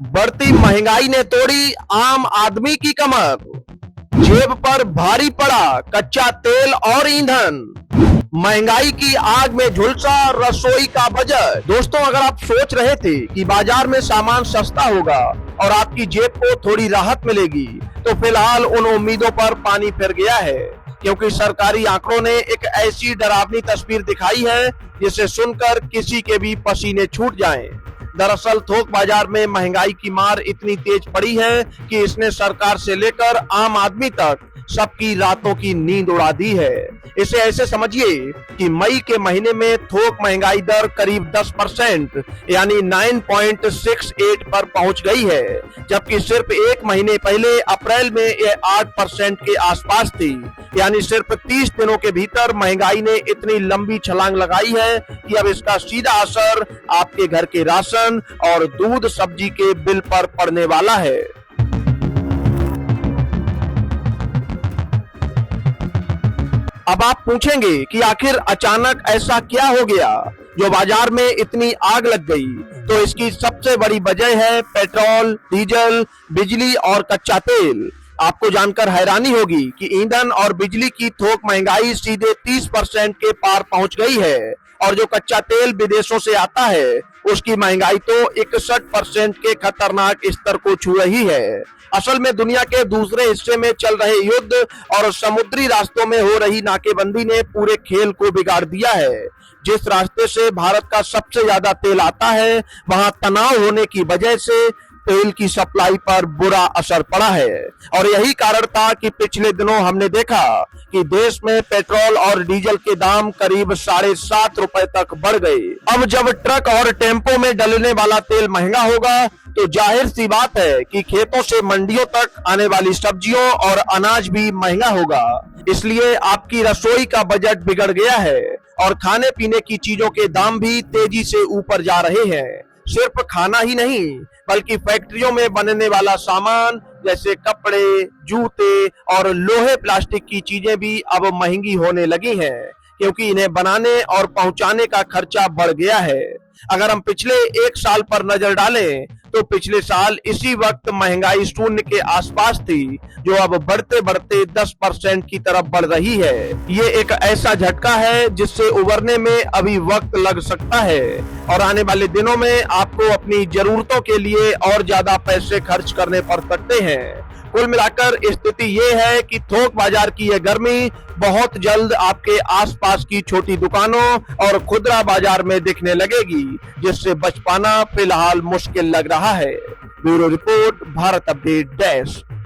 बढ़ती महंगाई ने तोड़ी आम आदमी की कमर, जेब पर भारी पड़ा कच्चा तेल और ईंधन, महंगाई की आग में झुलसा रसोई का बजट। दोस्तों, अगर आप सोच रहे थे कि बाजार में सामान सस्ता होगा और आपकी जेब को थोड़ी राहत मिलेगी, तो फिलहाल उन उम्मीदों पर पानी फिर गया है, क्योंकि सरकारी आंकड़ों ने एक ऐसी डरावनी तस्वीर दिखाई है जिसे सुनकर किसी के भी पसीने छूट जाएं। दरअसल थोक बाजार में महंगाई की मार इतनी तेज पड़ी है कि इसने सरकार से लेकर आम आदमी तक सबकी रातों की नींद उड़ा दी है। इसे ऐसे समझिए कि मई के महीने में थोक महंगाई दर करीब 10% यानी 9.68 पर पहुंच गई है, जबकि सिर्फ एक महीने पहले अप्रैल में यह 8% के आसपास थी। यानी सिर्फ 30 दिनों के भीतर महंगाई ने इतनी लंबी छलांग लगाई है कि अब इसका सीधा असर आपके घर के राशन और दूध सब्जी के बिल पर पड़ने वाला है। अब आप पूछेंगे कि आखिर अचानक ऐसा क्या हो गया जो बाजार में इतनी आग लग गई। तो इसकी सबसे बड़ी वजह है पेट्रोल, डीजल, बिजली और कच्चा तेल। आपको जानकर हैरानी होगी कि ईंधन और बिजली की थोक महंगाई सीधे 30% के पार पहुंच गई है, और जो कच्चा तेल विदेशों से आता है उसकी महंगाई तो 61% के खतरनाक स्तर को छू रही है। असल में दुनिया के दूसरे हिस्से में चल रहे युद्ध और समुद्री रास्तों में हो रही नाकेबंदी ने पूरे खेल को बिगाड़ दिया है। जिस रास्ते से भारत का सबसे ज्यादा तेल आता है, वहां तनाव होने की वजह से तेल की सप्लाई पर बुरा असर पड़ा है, और यही कारण था कि पिछले दिनों हमने देखा कि देश में पेट्रोल और डीजल के दाम करीब 7.5 रुपए तक बढ़ गए। अब जब ट्रक और टेम्पो में डलने वाला तेल महंगा होगा, तो जाहिर सी बात है कि खेतों से मंडियों तक आने वाली सब्जियों और अनाज भी महंगा होगा। इसलिए आपकी रसोई का बजट बिगड़ गया है और खाने पीने की चीजों के दाम भी तेजी से ऊपर जा रहे हैं। सिर्फ खाना ही नहीं, बल्कि फैक्ट्रियों में बनने वाला सामान जैसे कपड़े, जूते और लोहे प्लास्टिक की चीजें भी अब महंगी होने लगी हैं, क्योंकि इन्हें बनाने और पहुंचाने का खर्चा बढ़ गया है। अगर हम पिछले एक साल पर नजर डालें, तो पिछले साल इसी वक्त महंगाई शून्य के आसपास थी, जो अब बढ़ते बढ़ते 10% की तरफ बढ़ रही है। ये एक ऐसा झटका है जिससे उबरने में अभी वक्त लग सकता है, और आने वाले दिनों में आपको अपनी जरूरतों के लिए और ज्यादा पैसे खर्च करने पड़ सकते हैं। कुल मिलाकर स्थिति ये है कि थोक बाजार की यह गर्मी बहुत जल्द आपके आसपास की छोटी दुकानों और खुदरा बाजार में दिखने लगेगी, जिससे बच पाना फिलहाल मुश्किल लग रहा है। Bureau report, Bharat update desk.